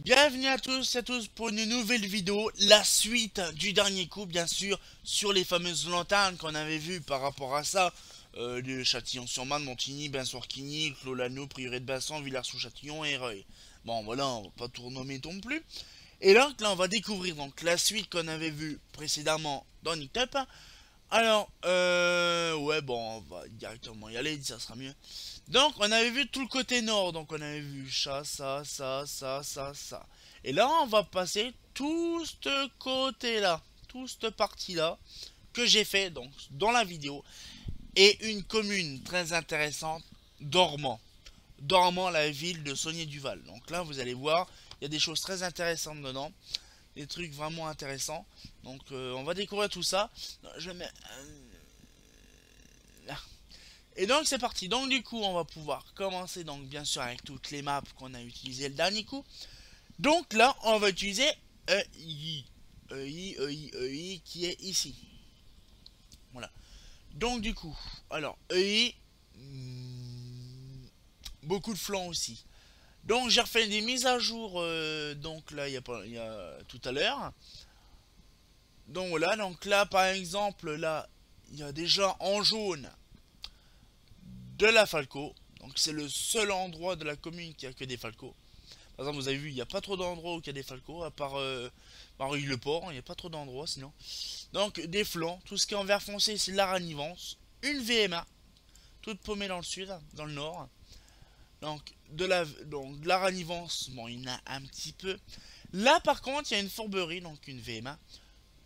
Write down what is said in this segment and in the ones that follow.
Bienvenue à tous et à tous pour une nouvelle vidéo, la suite du dernier coup bien sûr sur les fameuses lanternes qu'on avait vues par rapport à ça, de Châtillon-sur-Marne, Montigny, Bensourquigny, Clos-Lano, Prieuré de Bassan, Villars-sous-Châtillon et Reuil. Bon voilà, on va pas tout renommer non plus. Et donc là on va découvrir donc la suite qu'on avait vue précédemment dans Nick Up. Alors, ouais bon, on va directement y aller, ça sera mieux. Donc, on avait vu tout le côté nord. Donc, on avait vu ça. Et là, on va passer tout ce côté-là. Tout cette partie-là que j'ai fait donc dans la vidéo. Et une commune très intéressante, Dormant. Dormant, la ville de Saunier-Duval. Donc là, vous allez voir, il y a des choses très intéressantes dedans. Des trucs vraiment intéressants. Donc, on va découvrir tout ça. Je mets... Et donc c'est parti. Donc du coup on va pouvoir commencer donc bien sûr avec toutes les maps qu'on a utilisées le dernier coup. Donc là on va utiliser EI. EI qui est ici. Voilà. Donc du coup, alors EI, beaucoup de flancs aussi. Donc j'ai refait des mises à jour donc là il y a tout à l'heure. Donc voilà, donc là par exemple là il y a déjà en jaune de la Falco. Donc c'est le seul endroit de la commune qui a que des Falcos. Par exemple, vous avez vu, il n'y a pas trop d'endroits où il y a des Falcos, à part Marie-le-Port, il n'y a pas trop d'endroits sinon. Donc des flancs, tout ce qui est en vert foncé, c'est la ranivance. Une VMA, toute paumée dans le sud, dans le nord. Donc de la ranivance, bon, il y en a un petit peu. Là par contre, il y a une fourberie, donc une VMA.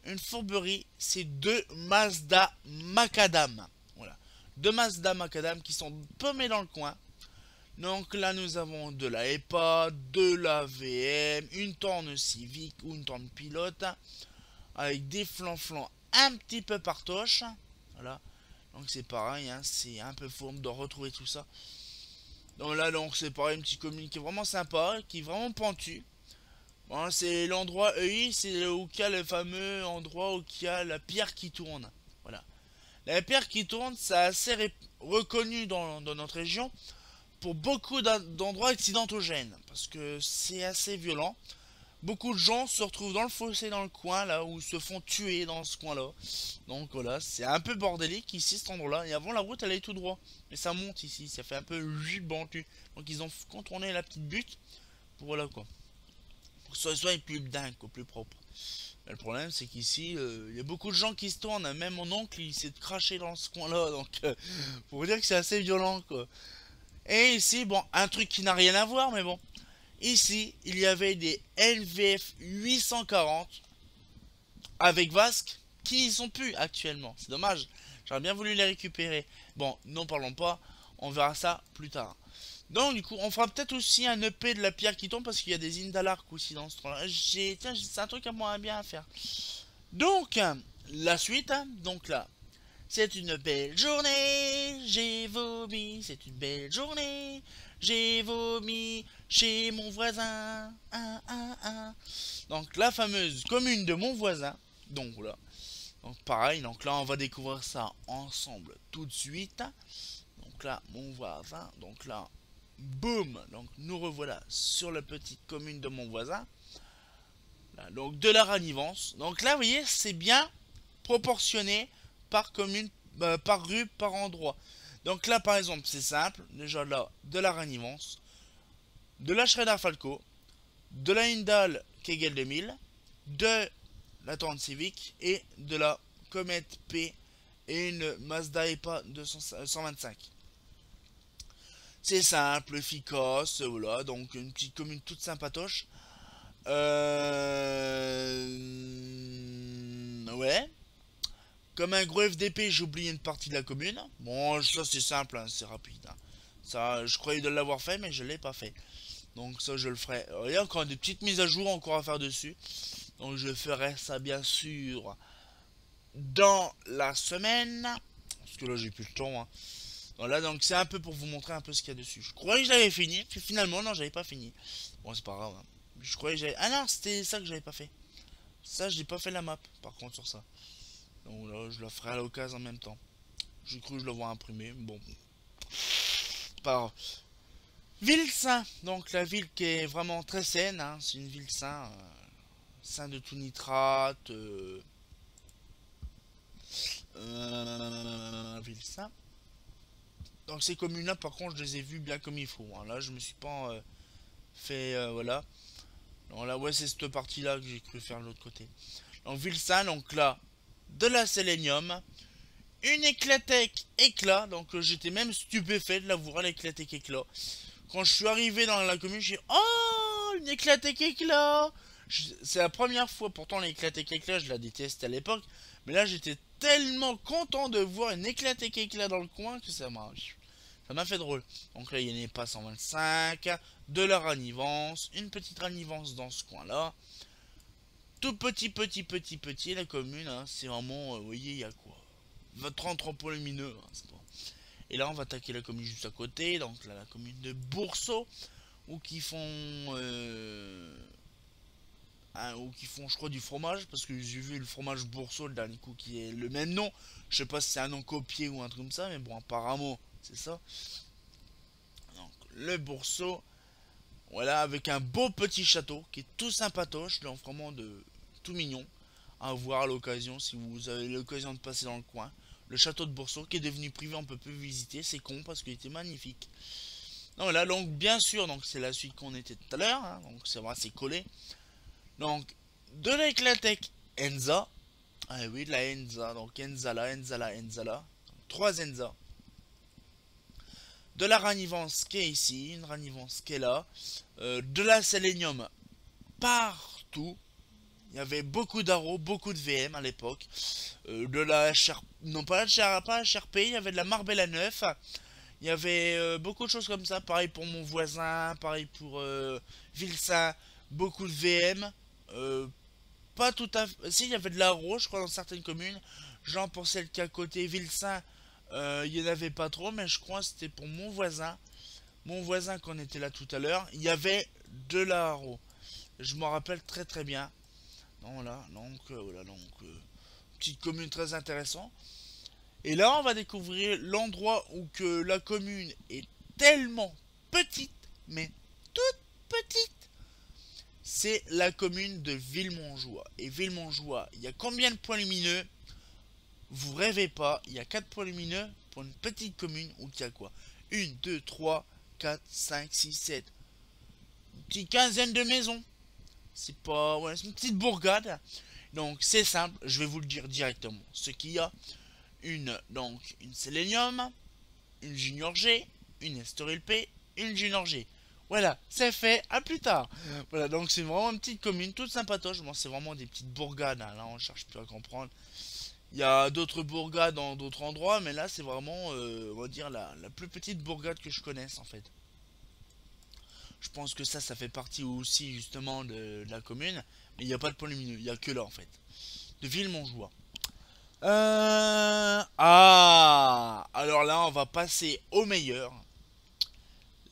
Une fourberie, c'est deux Mazda Macadam. Voilà. Deux Mazda Macadam qui sont paumés dans le coin. Donc là nous avons de la EPA, de la VM, une torne civique ou une torne pilote avec des flancs un petit peu partoche. Voilà. Donc c'est pareil, hein, c'est un peu fourbe de retrouver tout ça. Donc là donc c'est pareil, une petite commune qui est vraiment sympa, qui est vraiment pentue. Bon, c'est l'endroit EI, c'est là où il y a le fameux endroit où il y a la pierre qui tourne. Voilà. La pierre qui tourne, c'est assez reconnu dans notre région pour beaucoup d'endroits accidentogènes, parce que c'est assez violent. Beaucoup de gens se retrouvent dans le fossé dans le coin là, ou se font tuer dans ce coin là. Donc voilà, c'est un peu bordélique ici cet endroit là. Et avant la route elle est tout droit, mais ça monte ici, ça fait un peu bantu. Donc ils ont contourné la petite butte pour voilà quoi, pour que ce soit plus dingue, quoi, plus propre. Mais le problème c'est qu'ici il y a beaucoup de gens qui se tournent, même mon oncle il s'est craché dans ce coin là, donc pour vous dire que c'est assez violent quoi. Et ici, bon, un truc qui n'a rien à voir, mais bon. Ici, il y avait des NVF 840 avec Vasque qui n'y sont plus actuellement. C'est dommage. J'aurais bien voulu les récupérer. Bon, n'en parlons pas. On verra ça plus tard. Donc, du coup, on fera peut-être aussi un EP de la pierre qui tombe parce qu'il y a des Indalark aussi dans ce truc-là. Tiens, c'est un truc à moi bien à faire. Donc, la suite, hein, donc là, c'est une belle journée, j'ai vomi, c'est une belle journée, j'ai vomi chez mon voisin. Donc la fameuse commune de mon voisin. Donc voilà. Donc pareil, donc là on va découvrir ça ensemble tout de suite. Donc là, mon voisin. Donc là, boum. Donc nous revoilà sur la petite commune de mon voisin. Là, donc de la ranivance. Donc là, vous voyez, c'est bien proportionné par commune, par rue, par endroit. Donc là, par exemple, c'est simple. Déjà là, de la ranivance, de la Schrader Falco, de la Hyundai Kegel 2000, de la Torrent Civic et de la Comet P et une Mazda EPA 125. C'est simple, efficace, voilà, donc une petite commune toute sympatoche. Ouais. Comme un gros FDP, j'ai oublié une partie de la commune. Bon, ça c'est simple, hein, c'est rapide, hein. Ça, je croyais de l'avoir fait, mais je l'ai pas fait. Donc ça, je le ferai. Il y a encore des petites mises à jour encore à faire dessus. Donc je ferai ça bien sûr dans la semaine. Parce que là, j'ai plus le temps, hein. Voilà, donc c'est un peu pour vous montrer un peu ce qu'il y a dessus. Je croyais que j'avais fini, puis finalement, non, j'avais pas fini. Bon, c'est pas grave, hein. Je croyais que j'avais... Ah non, c'était ça que j'avais pas fait. Ça, j'ai pas fait la map, par contre, sur ça. Donc là, je la ferai à l'occasion en même temps. J'ai cru que je l'avais imprimé, bon. Pas grave. Ville sain, donc la ville qui est vraiment très saine, hein, c'est une ville sain, sain de tout nitrate, ville sain. Donc ces communes-là, par contre, je les ai vues bien comme il faut, hein. Là, je me suis pas fait, voilà. Donc là, ouais, c'est cette partie-là que j'ai cru faire de l'autre côté. Donc ville sain, donc là, de la sélénium, une éclatec éclat, donc j'étais même stupéfait de la voir l'éclatec éclat. Quand je suis arrivé dans la commune, j'ai dit oh, une éclatec éclat. C'est la première fois, pourtant l'éclatec éclat, je la détestais à l'époque. Mais là, j'étais tellement content de voir une éclatec éclat dans le coin que ça m'a fait drôle. Donc là, il y en a pas 125, de la ranivance, une petite ranivance dans ce coin-là. Tout petit, la commune, hein, c'est vraiment, vous voyez, il y a quoi 30 lumineux, hein, c'est pas. Et là, on va attaquer la commune juste à côté, donc là, la commune de Boursault, ou qui font, je crois, du fromage, parce que j'ai vu le fromage Boursault, le dernier coup, qui est le même nom. Je sais pas si c'est un nom copié ou un truc comme ça, mais bon, apparemment, c'est ça. Donc, le Boursault, voilà, avec un beau petit château, qui est tout sympatoche, donc vraiment de tout mignon, à voir à l'occasion, si vous avez l'occasion de passer dans le coin. Le château de Boursault, qui est devenu privé, on peut plus visiter, c'est con, parce qu'il était magnifique. Donc là, donc bien sûr, donc c'est la suite qu'on était tout à l'heure, hein, donc c'est vrai, c'est collé. Donc, de l'éclatec Enza. Ah oui, de la Enza. Donc Enzala, Enzala, Enzala. 3 Enza. De la ranivance qui est ici, une ranivance qui est là. De la sélénium partout. Il y avait beaucoup d'arrows, beaucoup de VM à l'époque. De la Sherp... Non, pas la Sherp, il y avait de la Marbelle à 9. Il y avait beaucoup de choses comme ça. Pareil pour mon voisin, pareil pour Vilsain. Beaucoup de VM. Pas tout à fait. Si, il y avait de l'arrow, je crois, dans certaines communes. Genre pour celle qui est à côté, Vilsain, il n'y en avait pas trop, mais je crois que c'était pour mon voisin. Mon voisin, qu'on était là tout à l'heure, il y avait de l'arrow. Je m'en rappelle très très bien. Voilà, donc, voilà, donc, petite commune très intéressante. Et là, on va découvrir l'endroit où que la commune est tellement petite, mais toute petite. C'est la commune de Villemontjoie. Et Villemontjoie, il y a combien de points lumineux? Vous rêvez pas, il y a 4 points lumineux pour une petite commune où il y a quoi? 1, 2, 3, 4, 5, 6, 7. Une petite quinzaine de maisons. C'est pas... Ouais, c'est une petite bourgade. Donc c'est simple, je vais vous le dire directement. Ce qu'il y a, une Sélénium, une Junior G, une Estoril P, une Junior G. Voilà, c'est fait, à plus tard. Voilà, donc c'est vraiment une petite commune, toute sympatoche. Bon, c'est vraiment des petites bourgades, hein. Là on cherche plus à comprendre. Il y a d'autres bourgades dans d'autres endroits, mais là c'est vraiment, on va dire, la plus petite bourgade que je connaisse en fait. Je pense que ça fait partie aussi justement de la commune. Mais il n'y a pas de point lumineux, il n'y a que là en fait. De Villemontjoie. Ah, alors là on va passer au meilleur.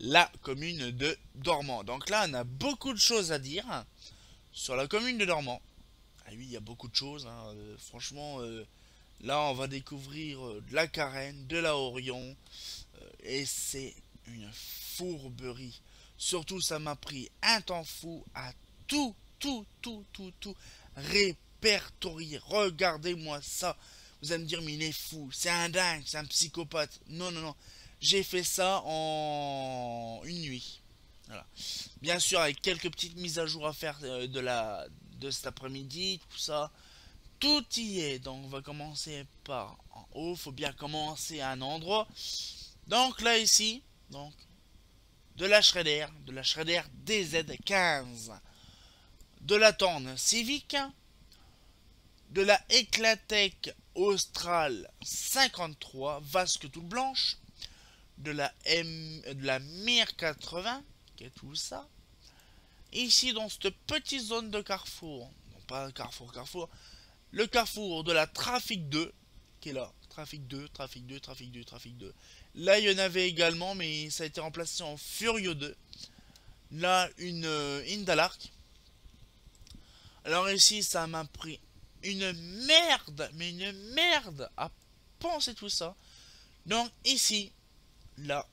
La commune de Dormans. Donc là on a beaucoup de choses à dire sur la commune de Dormans. Ah oui, il y a beaucoup de choses, hein. Franchement, là on va découvrir de la carène, de la Orion. Et c'est une fourberie. Surtout ça m'a pris un temps fou à tout répertorier. Regardez-moi ça. Vous allez me dire mais il est fou, c'est un dingue, c'est un psychopathe. Non, non, non. J'ai fait ça en une nuit. Voilà. Bien sûr avec quelques petites mises à jour à faire de cet après-midi, tout ça. Tout y est. Donc on va commencer par en haut. Faut bien commencer à un endroit. Donc là ici, donc de la Shredder DZ15, de la Torne Civic, de la Eclatec Austral 53 vasque toute blanche, de la Mir 80, qui est tout ça. Ici dans cette petite zone de carrefour, non pas carrefour, le carrefour de la Trafic 2, qui est là. Trafic 2. Là, il y en avait également, mais ça a été remplacé en Furio 2. Là, une Indalark. Alors ici, ça m'a pris une merde, mais une merde à penser tout ça. Donc ici, là,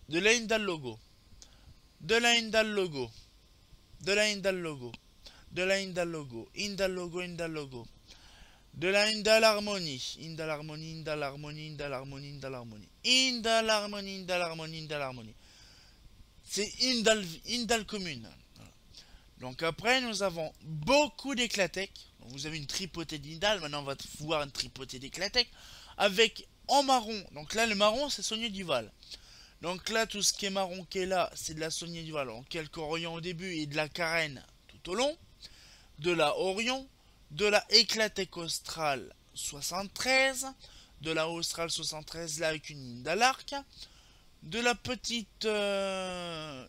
de la Indal Logo. de la Indal logo, de la Indal logo, de la Indal logo, Indal logo, Indal logo, de la Indal Harmony, Indal Harmony, Indal Harmony, Indal Harmony, Indal Harmony, Indal Harmony, Indal Harmony, Indal Harmony. C'est Indal commune. Voilà. Donc après, nous avons beaucoup d'éclatec. Vous avez une tripotée d'Indal. Maintenant, on va voir une tripotée d'éclatec avec en marron. Donc là, le marron, c'est Saunier Duval. Donc là, tout ce qui est marron qui est là, c'est de la Saunier Duval. En quelques Orion au début et de la carène tout au long. De la Orion, de la Éclatec Austral 73, de la Austral 73 là avec une Indal arc, de la petite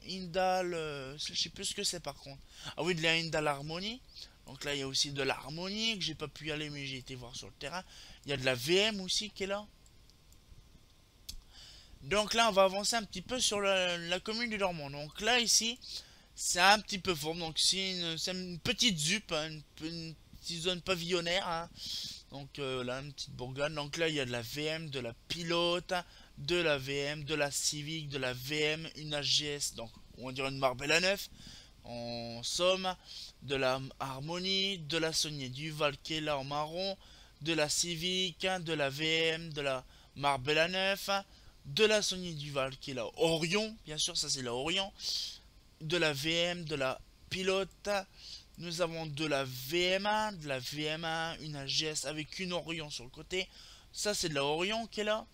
Indal, je sais plus ce que c'est par contre. Ah oui, de la Indal Harmony. Donc là, il y a aussi de l'Harmonie que j'ai pas pu y aller, mais j'ai été voir sur le terrain. Il y a de la VM aussi qui est là. Donc là, on va avancer un petit peu sur la commune du Dormont. Donc là, ici, c'est un petit peu fort. Donc c'est une petite ZUP, hein, une petite zone pavillonnaire. Hein. Donc là, une petite bourgade. Donc là, il y a de la VM, de la pilote, de la VM, de la Civic, de la VM, une AGS. Donc on va dire une Marbella 9. En somme, de la Harmonie, de la Saunier Duval qui est là en marron, de la Civic, de la VM, de la Marbella 9, de la Saunier Duval qui est là Orion, bien sûr, ça c'est la Orion, de la VM, de la Pilote, nous avons de la VMA, de la VMA, une AGS avec une Orion sur le côté, ça c'est de la Orion qui est là,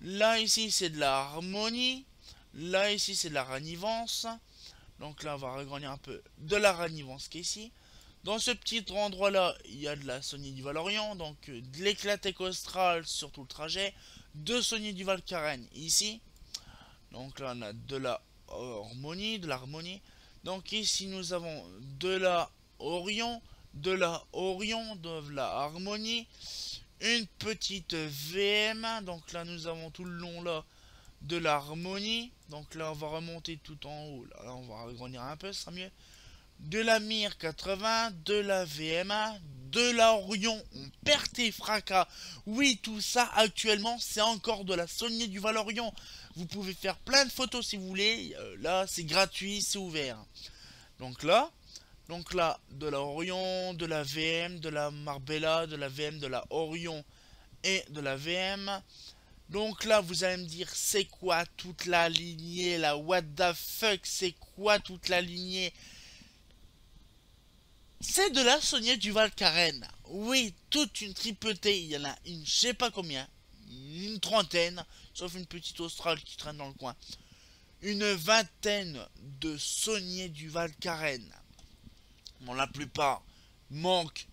là ici c'est de la Harmonie, là ici c'est de la Ranivance, donc là on va regrandir un peu de la Ranivance qui est ici. Dans ce petit endroit là, il y a de la Saunier Duval Orient, donc de l'éclatec austral sur tout le trajet, de Saunier Duval Carène ici. Donc là on a de la Harmonie, de l'Harmonie. Donc ici nous avons de la Orion, de la Orion, de la Harmonie, une petite VM. Donc là nous avons tout le long là de l'Harmonie. Donc là on va remonter tout en haut. Là on va agrandir un peu, ce sera mieux. De la Mir 80, de la VMA, de la Orion, on perd tes fracas. Oui, tout ça actuellement, c'est encore de la Saunier Duval Orion. Vous pouvez faire plein de photos si vous voulez. Là, c'est gratuit, c'est ouvert. Donc là, de la Orion, de la VM, de la Marbella, de la VM, de la Orion et de la VM. Donc là, vous allez me dire, c'est quoi toute la lignée, la what the fuck, c'est quoi toute la lignée? C'est de la Saunier Duval Carène. Oui, toute une tripotée. Il y en a une, je sais pas combien. Une trentaine. Sauf une petite Australe qui traîne dans le coin. Une vingtaine de Saunier Duval Carène. Bon, la plupart manquent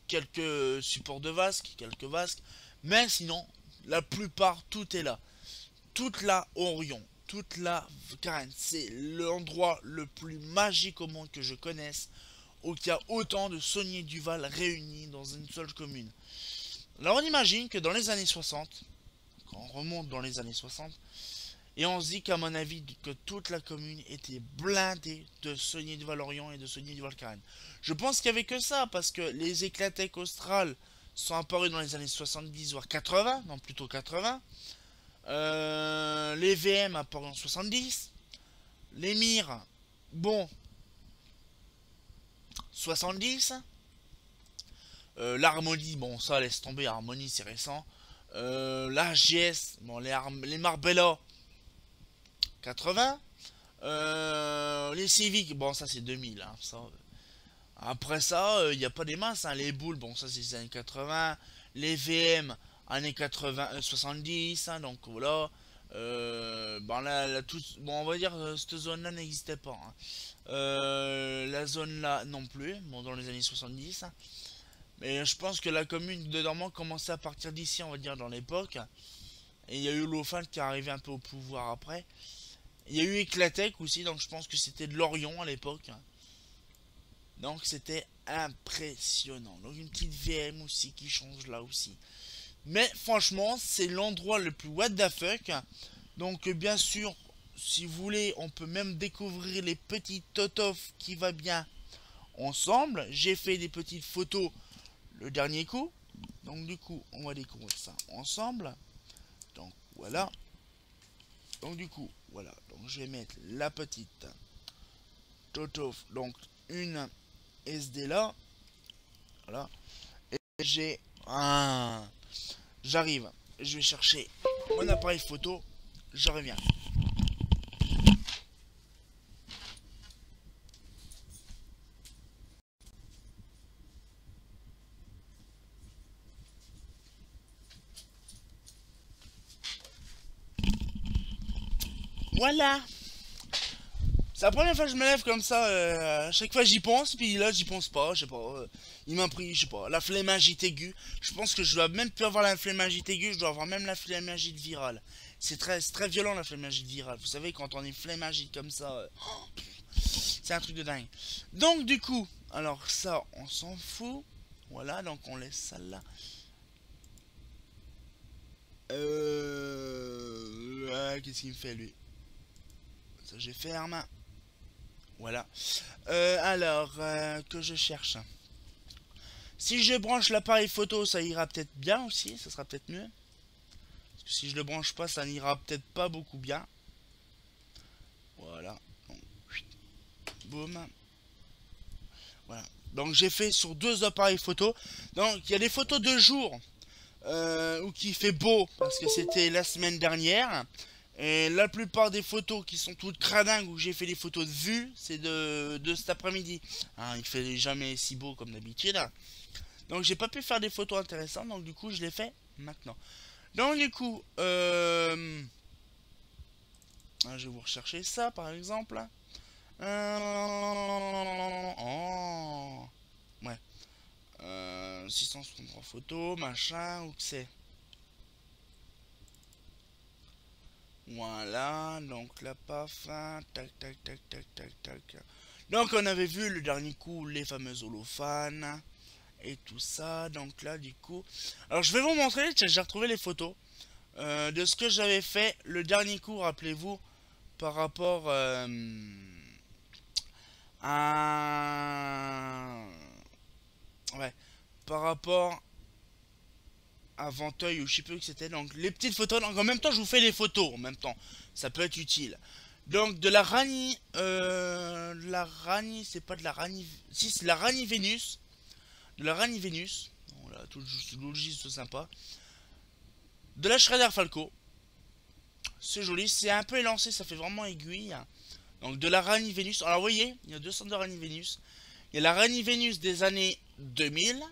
quelques supports de vasque, quelques vasques. Mais sinon, la plupart, tout est là. Toute la Orion, toute la Carène. C'est l'endroit le plus magique au monde que je connaisse, où il y a autant de Saunier Duval réunis dans une seule commune. Alors on imagine que dans les années 60, quand on remonte dans les années 60, et on se dit qu'à mon avis que toute la commune était blindée de Saunier Duval Orient et de Saunier Duval Carène. Je pense qu'il n'y avait que ça, parce que les éclatec australes sont apparus dans les années 70 voire 80, non plutôt 80. Les VM apparus en 70. Les Mir, bon, 70. L'Harmonie, bon ça laisse tomber, Harmonie c'est récent. La GS, bon les Marbella 80. Les Civic, bon ça c'est 2000. Hein, ça. Après ça, il n'y a pas des masses. Hein, les boules, bon ça c'est les années 80. Les VM, années 80, 70. Hein, donc voilà. Bon, bon, on va dire cette zone là n'existait pas. Hein. La zone là non plus, bon, dans les années 70. Hein. Mais je pense que la commune de Dormont commençait à partir d'ici, on va dire, dans l'époque. Et il y a eu Lofan qui est arrivé un peu au pouvoir après. Il y a eu Éclatec aussi, donc je pense que c'était de l'Orion à l'époque. Donc c'était impressionnant. Donc une petite VM aussi qui change là aussi. Mais franchement, c'est l'endroit le plus what the fuck. Donc bien sûr, si vous voulez, on peut même découvrir les petits totof qui va bien ensemble. J'ai fait des petites photos le dernier coup. Donc du coup, on va découvrir ça ensemble. Donc voilà. Donc du coup, voilà. Donc je vais mettre la petite Toto, donc une SD là, voilà, et j'ai un... J'arrive, je vais chercher mon appareil photo, je reviens. Voilà. C'est la première fois que je me lève comme ça, à chaque fois j'y pense, puis là j'y pense pas, je sais pas, il m'a pris, je sais pas, la flémingite aiguë, je pense que je dois même plus avoir la flémingite aiguë, je dois avoir même la flémingite virale. C'est très violent la flémingite virale, vous savez quand on est flémingite comme ça, c'est un truc de dingue. Donc du coup, alors ça on s'en fout, voilà, donc on laisse ça là. Qu'est-ce qu'il me fait lui? Ça j'ai ferme. Voilà. Que je cherche. Si je branche l'appareil photo, ça ira peut-être bien aussi. Ça sera peut-être mieux. Parce que si je le branche pas, ça n'ira peut-être pas beaucoup bien. Voilà. Donc, boum. Voilà. Donc j'ai fait sur deux appareils photo. Donc il y a des photos de jour. Où qui fait beau. Parce que c'était la semaine dernière. Et la plupart des photos qui sont toutes cradingues où j'ai fait des photos de vue, c'est de cet après-midi. Hein, il fait jamais si beau comme d'habitude. Donc j'ai pas pu faire des photos intéressantes, donc du coup je les fais maintenant. Donc du coup, je vais vous rechercher ça par exemple. Oh. Ouais. 663 photos, machin, où que c'est. Voilà, donc la paf, hein, tac, tac, tac, tac, tac, tac. Donc on avait vu le dernier coup les fameux holophanes et tout ça. Donc là du coup, alors je vais vous montrer, j'ai retrouvé les photos de ce que j'avais fait le dernier coup, rappelez-vous, par rapport à... Ouais, par rapport à Venteuil ou je sais plus que c'était. Donc les petites photos, donc en même temps je vous fais les photos en même temps, ça peut être utile. Donc de la Rani, la Rani, c'est pas de la Rani, si c'est la Rani Vénus, de la Rani Vénus, voilà, tout logiste sympa. De la Schrader Falco, c'est joli, c'est un peu élancé, ça fait vraiment aiguille. Donc de la Rani Vénus, alors vous voyez, il y a deux sortes de Rani Vénus. Il y a la Rani Vénus des années 2000,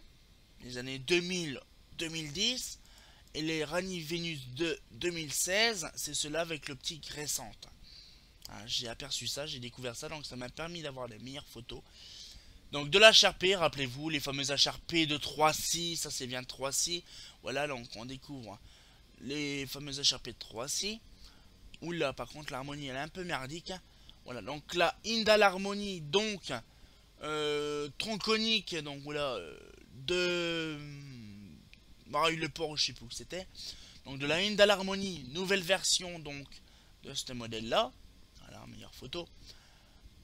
les années 2000-2010, et les Rani Vénus de 2016, c'est ceux-là avec l'optique récente. J'ai aperçu ça, j'ai découvert ça, donc ça m'a permis d'avoir les meilleures photos. Donc de l'HRP, rappelez-vous, les fameuses HRP de 3.6, ça c'est bien de 3.6. Voilà, donc on découvre les fameuses HRP de 3.6. Oula, par contre l'harmonie elle est un peu merdique. Voilà, donc la Indal Harmonie, donc tronconique, donc voilà, de Marie-le-Port, je sais plus où c'était. Donc de la Indal Harmonie, nouvelle version donc de ce modèle là. Voilà, meilleure photo.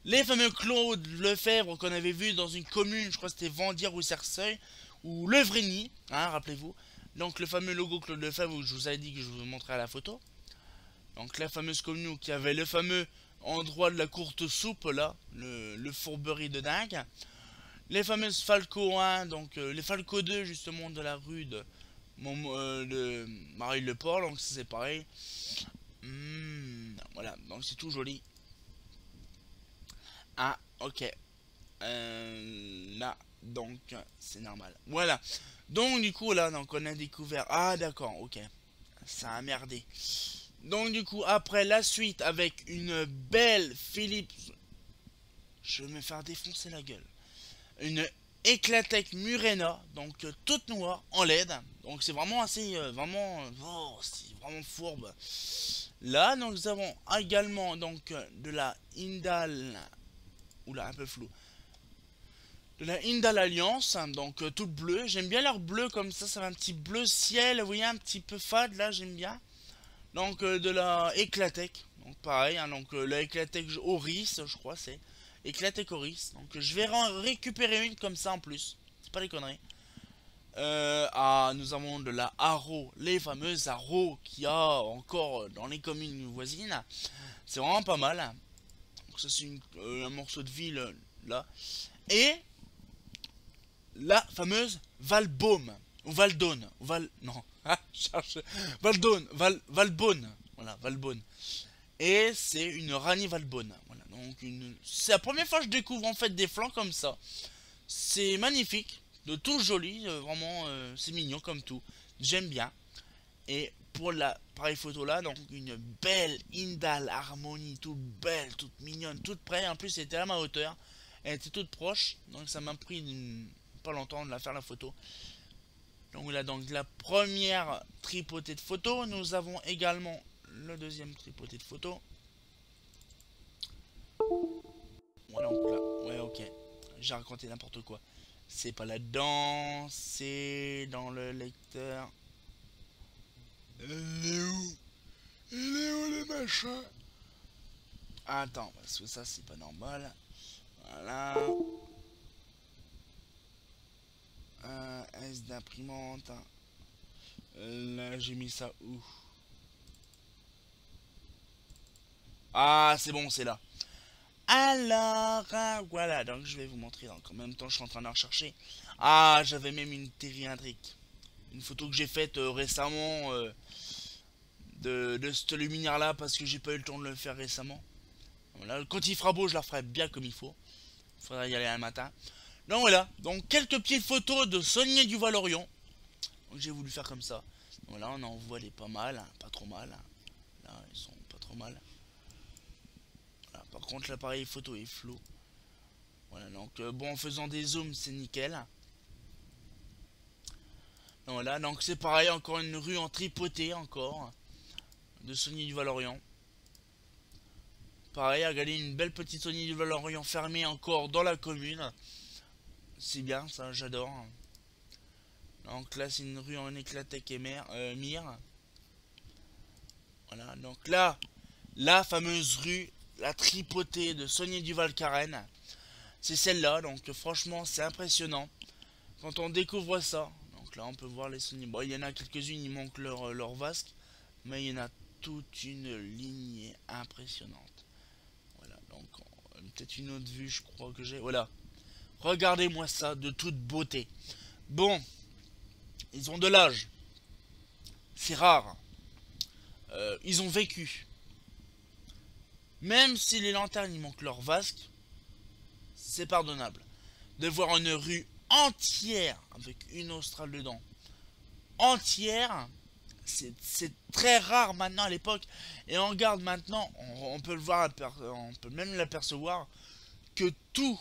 Les fameux Claude Lefebvre qu'on avait vu dans une commune, je crois que c'était Vendière ou Cerceuil, ou Levrigny, hein, rappelez-vous. Donc le fameux logo Claude Lefebvre où je vous avais dit que je vous montrais à la photo. Donc la fameuse commune qui avait le fameux endroit de la courte soupe là, le fourberie de dingue. Les fameuses Falco 1, donc les Falco 2 justement de la rue de Marie-le-Port, donc c'est pareil. Voilà, donc c'est tout joli. Ah, ok. Là, donc, c'est normal. Voilà. Donc, du coup, là, donc, on a découvert... Ah, d'accord, ok. Ça a merdé. Donc, du coup, après la suite, avec une belle Philips... Je vais me faire défoncer la gueule. Une Eclatec Murena, donc, toute noire, en LED. Donc, c'est vraiment assez... c'est vraiment fourbe. Là, donc, nous avons également, donc, de la Indal... Oula, un peu flou. De la Indal Alliance, donc toute bleue. J'aime bien leur bleu comme ça fait un petit bleu ciel, vous voyez, un petit peu fade, là, j'aime bien. Donc de la Eclatec, donc pareil, hein, donc la Eclatec Oris, je crois, c'est Eclatec Oris. Donc je vais récupérer une comme ça en plus, c'est pas des conneries. Nous avons de la Haro, les fameuses Haro qu'il y a encore dans les communes voisines. C'est vraiment pas mal. Donc ça c'est un morceau de ville là. Et la fameuse Valbaume. Ou Valdone. Non. Ah, je cherche. Valbonne. Voilà, Valbonne. Et c'est une Rani Valbonne. Voilà, donc c'est la première fois que je découvre en fait des flancs comme ça. C'est magnifique, de tout joli, vraiment c'est mignon comme tout. J'aime bien. Et pour l'appareil photo là, donc une belle Indal Harmony, toute belle, toute mignonne, toute près. En plus, elle était à ma hauteur, elle était toute proche, donc ça m'a pris pas longtemps de la faire la photo. Donc voilà, donc la première tripotée de photos. Nous avons également le deuxième tripotée de photos. Voilà, donc là, ouais, ok, j'ai raconté n'importe quoi. C'est pas là-dedans, c'est dans le lecteur. Il est où? Il est où le machin? Attends, parce que ça c'est pas normal. Voilà. S d'imprimante. Là j'ai mis ça où? Ah c'est bon, c'est là. Alors, voilà, donc je vais vous montrer. Donc en même temps je suis en train de la rechercher. Ah, j'avais même une tériindrique. Une photo que j'ai faite récemment de cette luminaire là parce que j'ai pas eu le temps de le faire récemment. Voilà, quand il fera beau, je la ferai bien comme il faut. Il faudra y aller un matin. Donc voilà, donc quelques petites photos de Saulnier du Val-Orion. Donc j'ai voulu faire comme ça. Voilà, on en voit les pas mal, hein, pas trop mal. Là, ils sont pas trop mal. Voilà, par contre, l'appareil photo est flou. Voilà, donc bon, en faisant des zooms, c'est nickel. Donc, voilà, donc c'est pareil, encore une rue en tripoté, encore. De Saulnier du Val-Orion. Pareil, regardez, une belle petite Saulnier du Val-Orion fermée encore dans la commune. C'est bien, ça, j'adore. Donc là, c'est une rue en éclatec et mire. Voilà, donc là, la fameuse rue, la tripotée de Saulnier du Val-Carène. C'est celle-là, donc franchement, c'est impressionnant. Quand on découvre ça, donc là, on peut voir les Saulnier. Bon, il y en a quelques-unes, il manque leur vasque. Mais il y en a toute une lignée impressionnante. Voilà, donc peut-être une autre vue, je crois que j'ai. Voilà. Regardez-moi ça, de toute beauté. Bon, ils ont de l'âge. C'est rare. Ils ont vécu. Même si les lanternes, il manque leur vasque, c'est pardonnable. De voir une rue entière avec une australe dedans. Entière, c'est très rare maintenant à l'époque. Et on regarde maintenant, on peut le voir, on peut même l'apercevoir, que tout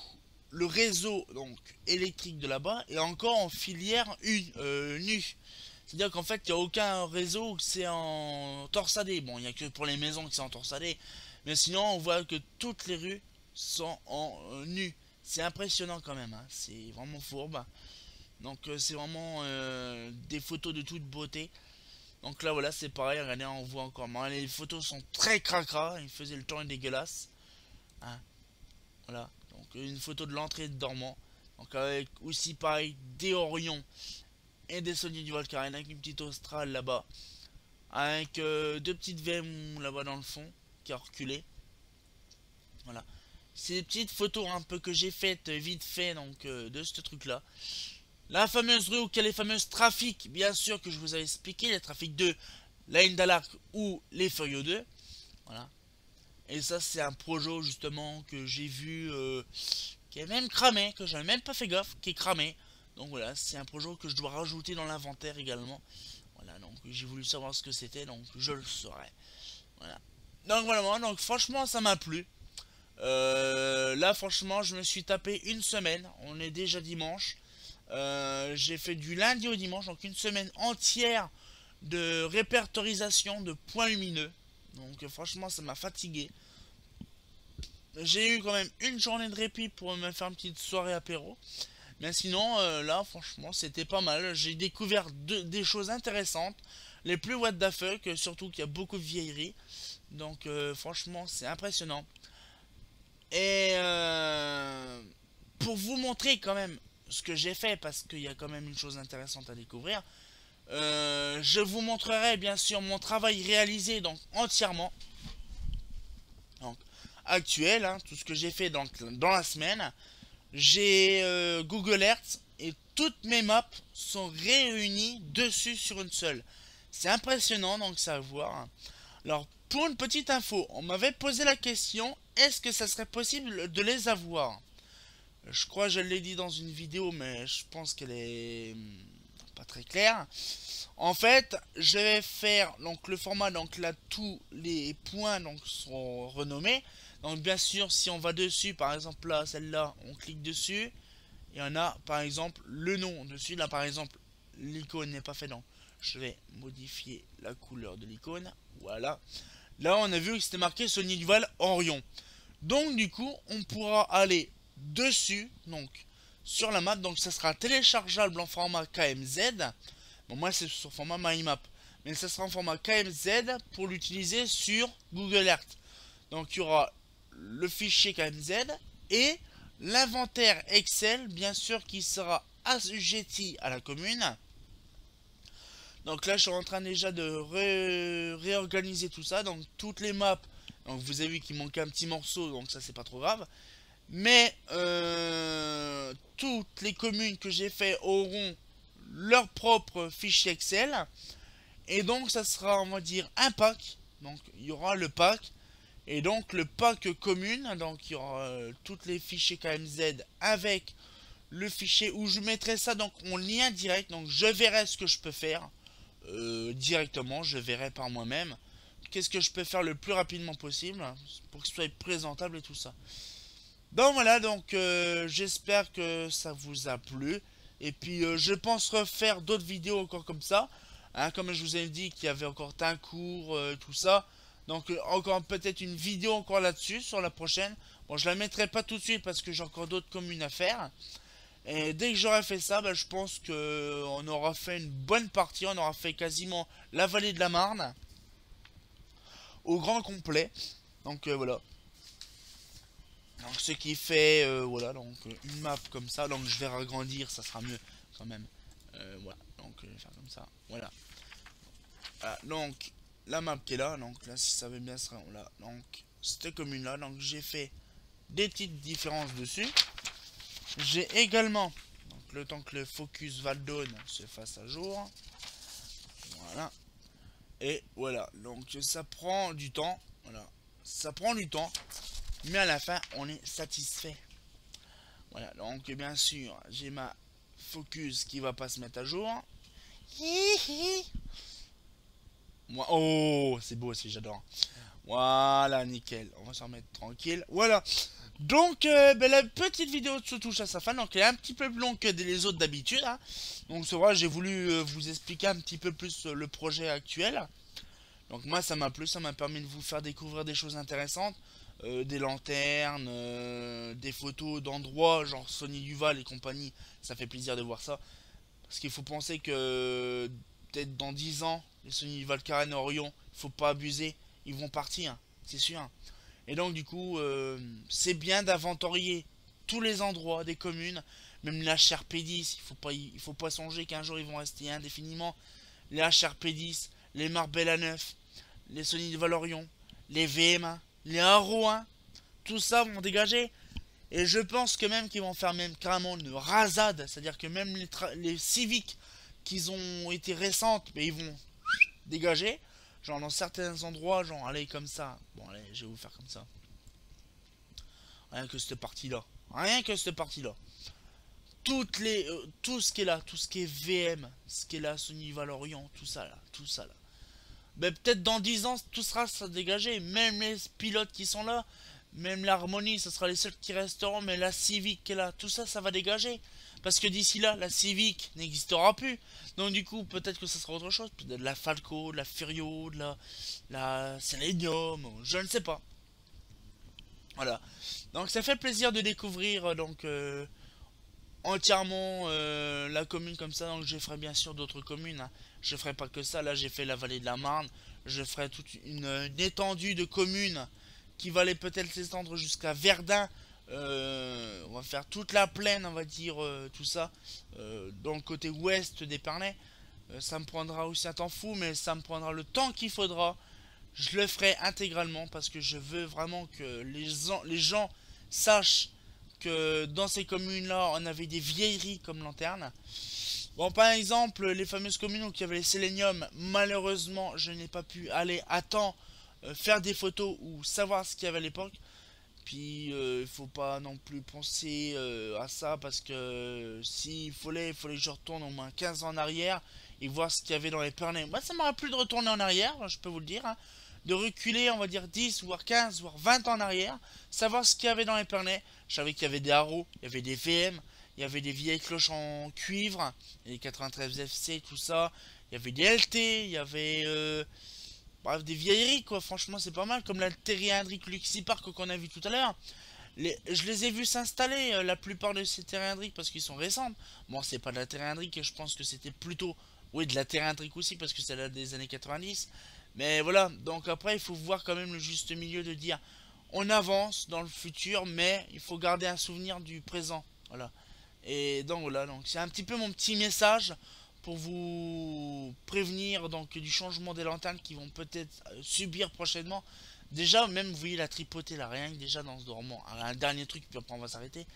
le réseau donc électrique de là-bas est encore en filière nue. C'est-à-dire qu'en fait, il n'y a aucun réseau où c'est en torsadé. Bon, il n'y a que pour les maisons que c'est en torsadé. Mais sinon, on voit que toutes les rues sont en nu. C'est impressionnant quand même, hein. C'est vraiment fourbe. Donc c'est vraiment des photos de toute beauté. Donc là voilà, c'est pareil, regardez, on voit encore. Les photos sont très cracra, il faisait le temps est dégueulasse. Hein. Voilà, donc une photo de l'entrée de dormant. Donc avec aussi pareil des Orions et des Saulnier du Val-Carène avec une petite Australe là-bas. Avec deux petites VM là-bas dans le fond qui a reculé. Voilà. C'est des petites photos un peu que j'ai faites vite fait donc de ce truc là. La fameuse rue où il y a les fameuses trafics, bien sûr que je vous avais expliqué, les trafics de la d'Alarc ou les Furieux 2. Voilà. Et ça c'est un projet justement que j'ai vu qui est même cramé, que j'avais même pas fait gaffe, qui est cramé. Donc voilà, c'est un projet que je dois rajouter dans l'inventaire également. Voilà, donc j'ai voulu savoir ce que c'était, donc je le saurai. Voilà. Donc voilà, donc franchement ça m'a plu. Là franchement je me suis tapé une semaine, on est déjà dimanche. J'ai fait du lundi au dimanche, donc une semaine entière de répertorisation de points lumineux. Donc franchement ça m'a fatigué. J'ai eu quand même une journée de répit pour me faire une petite soirée apéro. Mais sinon là franchement c'était pas mal. J'ai découvert des choses intéressantes. Les plus what the fuck, surtout qu'il y a beaucoup de vieilleries. Donc franchement c'est impressionnant. Et pour vous montrer quand même ce que j'ai fait, parce qu'il y a quand même une chose intéressante à découvrir, je vous montrerai bien sûr mon travail réalisé donc entièrement. Donc, actuel, hein, tout ce que j'ai fait dans la semaine, j'ai Google Earth et toutes mes maps sont réunies dessus sur une seule. C'est impressionnant donc ça à voir. Alors pour une petite info, on m'avait posé la question, est-ce que ça serait possible de les avoir? Je crois que je l'ai dit dans une vidéo, mais je pense qu'elle est pas très claire. En fait, je vais faire donc le format, donc là tous les points donc sont renommés. Donc bien sûr, si on va dessus, par exemple là, celle-là, on clique dessus. Il y en a par exemple le nom dessus. Là par exemple, l'icône n'est pas fait, donc je vais modifier la couleur de l'icône. Voilà. Là on a vu que c'était marqué Sony Duval Orion. Donc du coup, on pourra aller dessus, donc sur la map, donc ça sera téléchargeable en format KMZ. Bon, moi c'est sur format MyMap, mais ça sera en format KMZ pour l'utiliser sur Google Earth. Donc il y aura le fichier KMZ et l'inventaire Excel, bien sûr, qui sera assujetti à la commune. Donc là je suis en train déjà de réorganiser tout ça, donc toutes les maps. Donc vous avez vu qu'il manquait un petit morceau, donc ça c'est pas trop grave. Mais toutes les communes que j'ai fait auront leur propre fichier Excel. Et donc ça sera, on va dire, un pack. Donc il y aura le pack. Et donc le pack commune. Donc il y aura tous les fichiers KMZ avec le fichier où je mettrai ça donc en lien direct. Donc je verrai ce que je peux faire directement. Je verrai par moi-même. Qu'est-ce que je peux faire le plus rapidement possible pour que ce soit présentable et tout ça. Donc voilà, donc j'espère que ça vous a plu. Et puis je pense refaire d'autres vidéos encore comme ça. Hein, comme je vous ai dit qu'il y avait encore un cours, tout ça. Donc encore peut-être une vidéo encore là-dessus sur la prochaine. Bon, je la mettrai pas tout de suite parce que j'ai encore d'autres communes à faire. Et dès que j'aurai fait ça, bah, je pense que on aura fait une bonne partie. On aura fait quasiment la vallée de la Marne au grand complet. Donc voilà. Donc ce qui fait voilà, donc une map comme ça. Donc je vais agrandir, ça sera mieux quand même. Voilà, donc je vais faire comme ça. Voilà. Voilà, donc la map qui est là, donc là si ça veut bien sera là. Donc cette commune là, donc j'ai fait des petites différences dessus. J'ai également, donc le temps que le focus Valdone se fasse à jour. Voilà. Et voilà, donc ça prend du temps. Voilà, ça prend du temps. Mais à la fin, on est satisfait. Voilà, donc bien sûr, j'ai ma focus qui va pas se mettre à jour. Moi, oh, c'est beau aussi, j'adore. Voilà, nickel. On va s'en remettre tranquille. Voilà. Donc, ben, la petite vidéo se touche à sa fin. Donc, elle est un petit peu plus longue que les autres d'habitude. Hein. Donc, c'est vrai, j'ai voulu vous expliquer un petit peu plus le projet actuel. Donc, moi, ça m'a plu. Ça m'a permis de vous faire découvrir des choses intéressantes. Des lanternes, des photos d'endroits, genre Sony Duval et compagnie. Ça fait plaisir de voir ça. Parce qu'il faut penser que peut-être dans 10 ans, les Sony Duval Karen et Orion, il faut pas abuser. Ils vont partir, c'est sûr. Et donc du coup, c'est bien d'inventorier tous les endroits des communes, même les HRP10. Il faut pas songer qu'un jour ils vont rester indéfiniment. Les HRP10, les Marbella 9, les Sony de Valorion, les VM1, les Haro 1, tout ça vont dégager. Et je pense que même qu'ils vont faire même carrément une rasade, c'est-à-dire que même les civiques qui ont été récentes, mais ils vont dégager. Genre dans certains endroits, genre allez comme ça. Bon allez, je vais vous faire comme ça. Rien que cette partie-là. Rien que cette partie-là. Tout ce qui est là, tout ce qui est VM, ce qui est là, Sony Valorion, tout ça là, tout ça là. Mais peut-être dans 10 ans, tout sera ça dégagé. Même les pilotes qui sont là, même l'harmonie, ce sera les seuls qui resteront. Mais la Civic qui est là, tout ça, ça va dégager. Parce que d'ici là, la Civic n'existera plus. Donc du coup, peut-être que ça sera autre chose. Peut-être de la Falco, de la Furio, de la Selenium, je ne sais pas. Voilà. Donc ça fait plaisir de découvrir donc entièrement la commune comme ça. Donc je ferai bien sûr d'autres communes. Hein. Je ferai pas que ça. Là j'ai fait la vallée de la Marne. Je ferai toute une étendue de communes qui va aller peut-être s'étendre jusqu'à Verdun. On va faire toute la plaine, on va dire tout ça. Dans le côté ouest d'Épernay. Ça me prendra aussi un temps fou, mais ça me prendra le temps qu'il faudra. je le ferai intégralement parce que je veux vraiment que les gens sachent que dans ces communes-là, on avait des vieilleries comme lanterne. Bon, par exemple, les fameuses communes où il y avait les séléniums, malheureusement, je n'ai pas pu aller à temps faire des photos ou savoir ce qu'il y avait à l'époque. Puis, il faut pas non plus penser à ça parce que s'il fallait que je retourne au moins 15 ans en arrière et voir ce qu'il y avait dans les Pernets. Moi, ça m'aurait plu de retourner en arrière, je peux vous le dire, hein. De reculer, on va dire 10, voire 15, voire 20 ans en arrière, savoir ce qu'il y avait dans les Pernets. Je savais qu'il y avait des Haro, il y avait des VM, il y avait des vieilles cloches en cuivre, les 93 FC, tout ça. Il y avait des LT, il y avait bref, des vieilleries quoi. Franchement, c'est pas mal. Comme la Terry Hendrick Luxy Park qu'on a vu tout à l'heure. Je les ai vus s'installer, la plupart de ces Terry Hendrick, parce qu'ils sont récentes. Bon, c'est pas de la Terry Hendrick, je pense que c'était plutôt. Oui, de la Terry Hendrick aussi, parce que c'est là des années 90. Mais voilà, donc après, il faut voir quand même le juste milieu de dire on avance dans le futur, mais il faut garder un souvenir du présent. Voilà. Et donc voilà, donc c'est un petit peu mon petit message pour vous prévenir donc du changement des lanternes qui vont peut-être subir prochainement. Déjà, même vous voyez la tripotée là, rien que déjà dans ce dormant. Un dernier truc, puis après on va s'arrêter.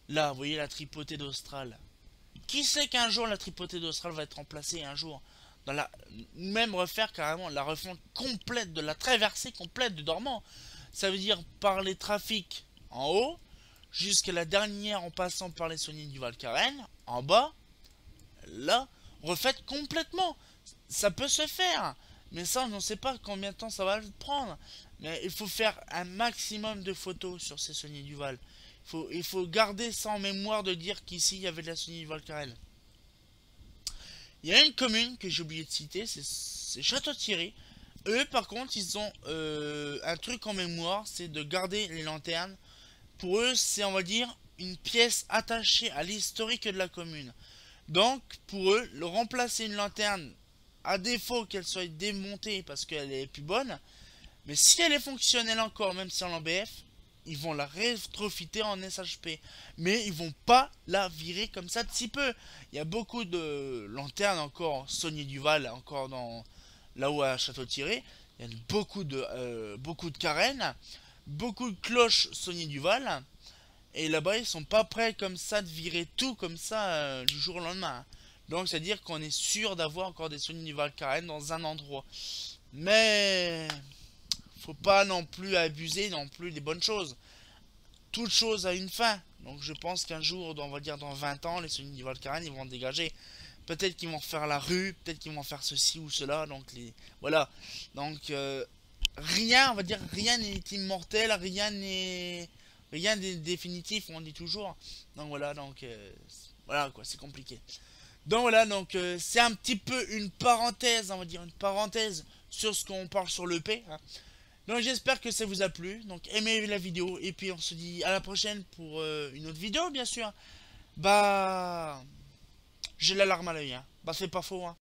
Là, vous voyez la tripotée d'Austral. Qui sait qu'un jour la tripotée d'Austral va être remplacée un jour dans la même refaire carrément la refonte complète de la traversée complète du dormant. Ça veut dire par les trafics en haut jusqu'à la dernière en passant par les soignés du Val-Carène, en bas, là, refaite complètement. Ça peut se faire, mais ça, on ne sait pas combien de temps ça va prendre. Mais il faut faire un maximum de photos sur ces soignés du Val. Il faut garder ça en mémoire de dire qu'ici, il y avait de la soignée du Val-Carène. Il y a une commune que j'ai oublié de citer, c'est Château-Thierry. Eux, par contre, ils ont un truc en mémoire, c'est de garder les lanternes. Pour eux, c'est, on va dire, une pièce attachée à l'historique de la commune. Donc, pour eux, le remplacer une lanterne, à défaut qu'elle soit démontée parce qu'elle est plus bonne, mais si elle est fonctionnelle encore, même si en BF, ils vont la rétrofiter en SHP. Mais ils vont pas la virer comme ça de si peu. Il y a beaucoup de lanternes encore, Saunier Duval, encore dans là-haut à Château-Thierry. Il y a beaucoup de carènes, beaucoup de cloches Saunier Duval. Et là-bas, ils sont pas prêts comme ça de virer tout comme ça du jour au lendemain. Donc, c'est-à-dire qu'on est sûr d'avoir encore des Saunier Duval carènes dans un endroit. Mais faut pas non plus abuser non plus des bonnes choses. Toute chose a une fin. Donc je pense qu'un jour, on va dire dans 20 ans, les Sony du Val-Carène, ils vont dégager. Peut-être qu'ils vont faire la rue, peut-être qu'ils vont faire ceci ou cela. Donc voilà. Donc rien, on va dire, rien n'est immortel, rien n'est définitif, on dit toujours. Donc voilà, donc voilà quoi, c'est compliqué. Donc voilà, donc c'est un petit peu une parenthèse, on va dire une parenthèse sur ce qu'on parle sur l'EP. Hein. Donc j'espère que ça vous a plu. Donc aimez la vidéo et puis on se dit à la prochaine pour une autre vidéo bien sûr. Bah j'ai la larme à l'œil. Hein. Bah c'est pas faux. Hein.